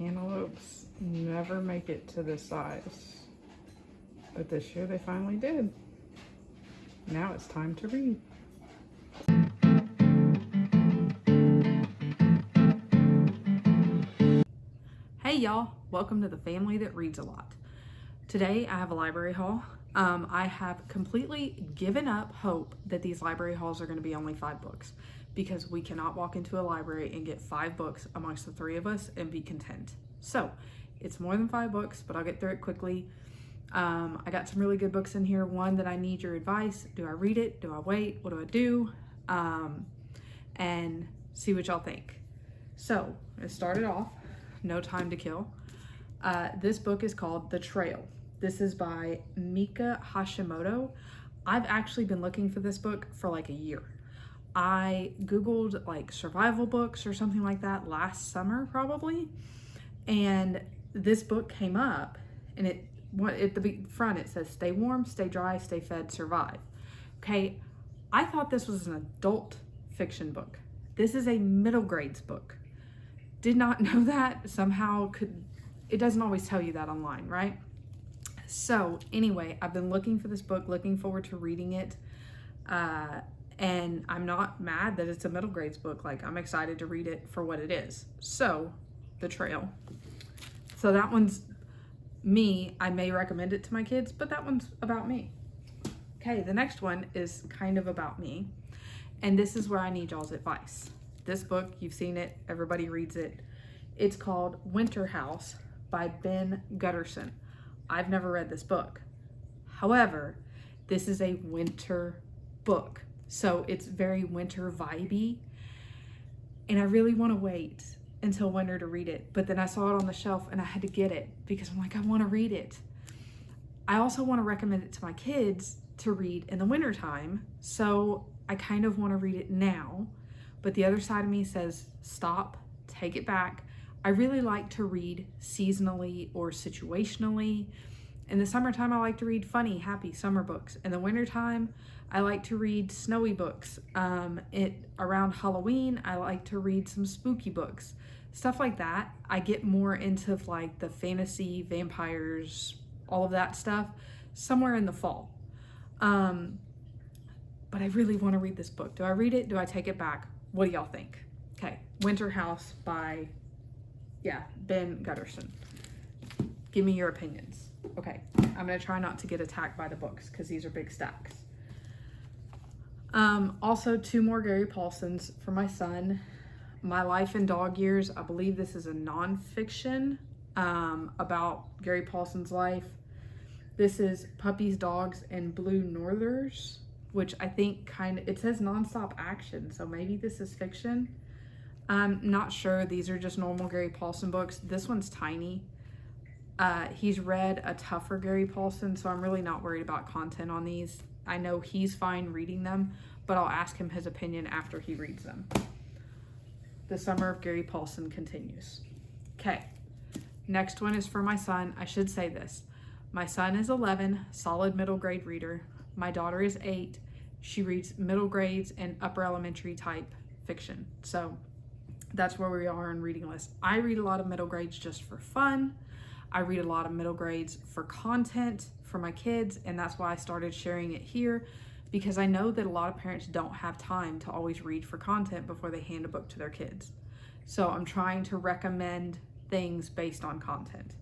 cantaloupes never make it to this size. But this year they finally did. Now it's time to read. Hey y'all, welcome to the family that reads a lot. Today I have a library haul. I have completely given up hope that these library hauls are going to be only 5 books, because we cannot walk into a library and get 5 books amongst the 3 of us and be content. So it's more than 5 books, but I'll get through it quickly. I got some really good books in here. One that I need your advice. Do I read it? Do I wait? What do I do? And see what y'all think. So it started off, No Time to Kill. This book is called The Trail. This is by Meika Hashimoto. I've actually been looking for this book for like a year. I Googled like survival books or something like that last summer probably, and this book came up, and at the front it says stay warm, stay dry, stay fed, survive. Okay, I thought this was an adult fiction book. This is a middle grades book. Did not know that. Somehow it doesn't always tell you that online, right? So anyway, I've been looking for this book, looking forward to reading it. And I'm not mad that it's a middle grades book. Like, I'm excited to read it for what it is. So, The Trail. So that one's me. I may recommend it to my kids, but that one's about me. Okay, the next one is kind of about me. And this is where I need y'all's advice. This book, you've seen it, everybody reads it. It's called Winterhouse by Guterson. I've never read this book. However, this is a winter book. So it's very winter vibey, and I really want to wait until winter to read it. But then I saw it on the shelf and I had to get it because I'm like, I want to read it. I also want to recommend it to my kids to read in the winter time. So I kind of want to read it now, but the other side of me says, stop, take it back. I really like to read seasonally or situationally. In the summertime, I like to read funny, happy summer books. In the wintertime, I like to read snowy books. Around Halloween, I like to read some spooky books. Stuff like that. I get more into like the fantasy, vampires, all of that stuff somewhere in the fall. But I really want to read this book. Do I read it? Do I take it back? What do y'all think? Okay, Winterhouse by, Guterson. Give me your opinions. Okay, I'm gonna try not to get attacked by the books because these are big stacks. Also 2 more Gary Paulsens for my son. My Life in Dog Years. I believe this is a nonfiction about Gary Paulsen's life. This is Puppies, Dogs, and Blue Northers, which I think it says nonstop action, so maybe this is fiction. I'm not sure. These are just normal Gary Paulsen books. This one's tiny. He's read a tougher Gary Paulsen, so I'm really not worried about content on these. I know he's fine reading them, but I'll ask him his opinion after he reads them. The Summer of Gary Paulsen continues. Okay, next one is for my son. I should say this. My son is 11, solid middle grade reader. My daughter is 8. She reads middle grades and upper elementary type fiction. So that's where we are on reading list. I read a lot of middle grades just for fun. I read a lot of middle grades for content for my kids, and that's why I started sharing it here, because I know that a lot of parents don't have time to always read for content before they hand a book to their kids. So I'm trying to recommend things based on content.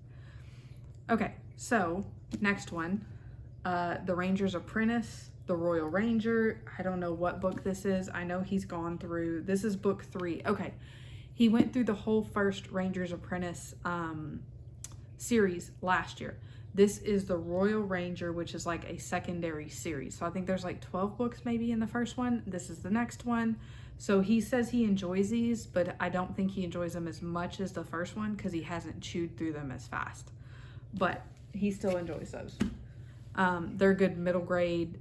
Okay, so next one, The Ranger's Apprentice, The Royal Ranger. I don't know what book this is. I know he's gone through, this is book 3. Okay, he went through the whole first Ranger's Apprentice series last year. This is the Royal Ranger, which is like a secondary series. So I think there's like 12 books maybe in the first one. This is the next one. So he says he enjoys these, but I don't think he enjoys them as much as the first one because he hasn't chewed through them as fast. But he still enjoys those. They're good middle grade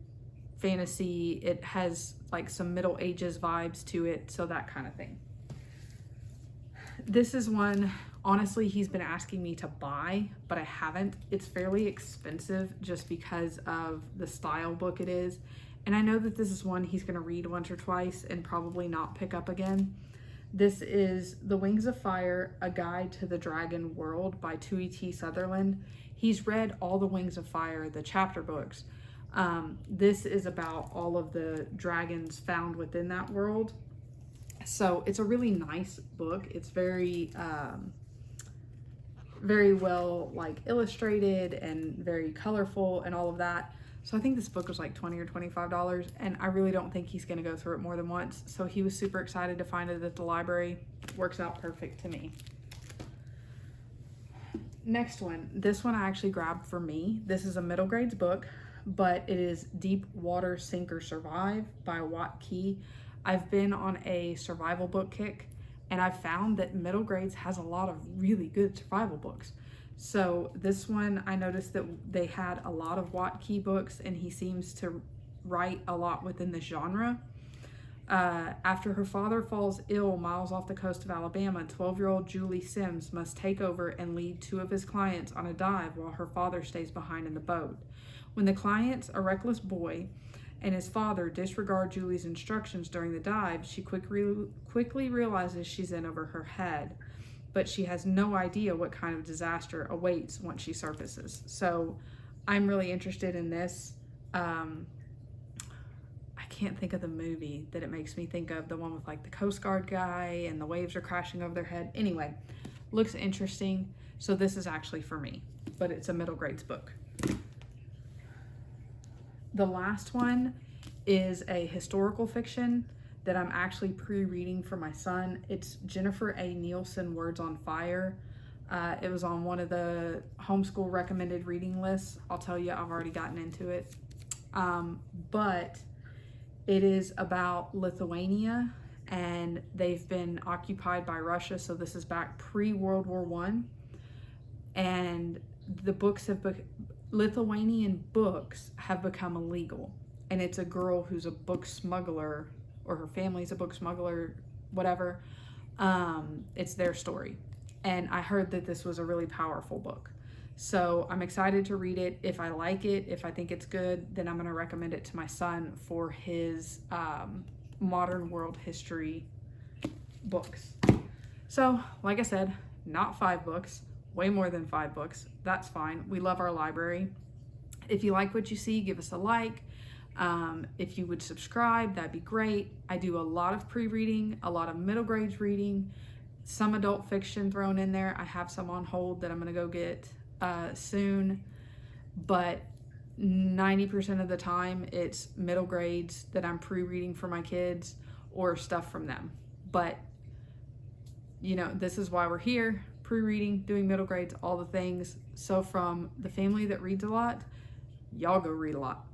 fantasy. It has like some Middle Ages vibes to it, so that kind of thing. This is one, honestly, he's been asking me to buy, but I haven't. It's fairly expensive just because of the style book it is. And I know that this is one he's going to read once or twice and probably not pick up again. This is The Wings of Fire, A Guide to the Dragon World by T. Sutherland. He's read all the Wings of Fire, the chapter books. This is about all of the dragons found within that world. So it's a really nice book. It's very well like illustrated and very colorful and all of that. So I think this book was like $20 or $25, and I really don't think he's going to go through it more than once. So he was super excited to find it at the library. Works out perfect to me. Next one. This one I actually grabbed for me. This is a middle grades book, but it is Deep Water Sink or Survive by Watt Key. I've been on a survival book kick, and I've found that middle grades has a lot of really good survival books. So this one, I noticed that they had a lot of Watt Key books, and he seems to write a lot within the genre. After her father falls ill miles off the coast of Alabama, 12-year-old Julie Sims must take over and lead 2 of his clients on a dive while her father stays behind in the boat. When the clients, a reckless boy, and his father disregard Julie's instructions during the dive, she quickly realizes she's in over her head. But she has no idea what kind of disaster awaits once she surfaces. So I'm really interested in this. I can't think of the movie that it makes me think of, the one with like the Coast Guard guy and the waves are crashing over their head. Anyway, looks interesting. So this is actually for me, but it's a middle grades book. The last one is a historical fiction that I'm actually pre-reading for my son. It's Jennifer A. Nielsen, Words on Fire. It was on one of the homeschool recommended reading lists. I'll tell you, I've already gotten into it. But it is about Lithuania, and they've been occupied by Russia. So this is back pre-World War I. And the books have Lithuanian books have become illegal. And it's a girl who's a book smuggler, or her family's a book smuggler, whatever. It's their story. And I heard that this was a really powerful book. So I'm excited to read it. If I like it, if I think it's good, then I'm going to recommend it to my son for his modern world history books. So, like I said, not 5 books, way more than 5 books. That's fine. We love our library. If you like what you see, give us a like. If you would subscribe, that'd be great. I do a lot of pre-reading, a lot of middle grades reading, some adult fiction thrown in there. I have some on hold that I'm going to go get soon, but 90% of the time it's middle grades that I'm pre-reading for my kids or stuff from them. But you know, this is why we're here, pre-reading, doing middle grades, all the things. So from the family that reads a lot, y'all go read a lot.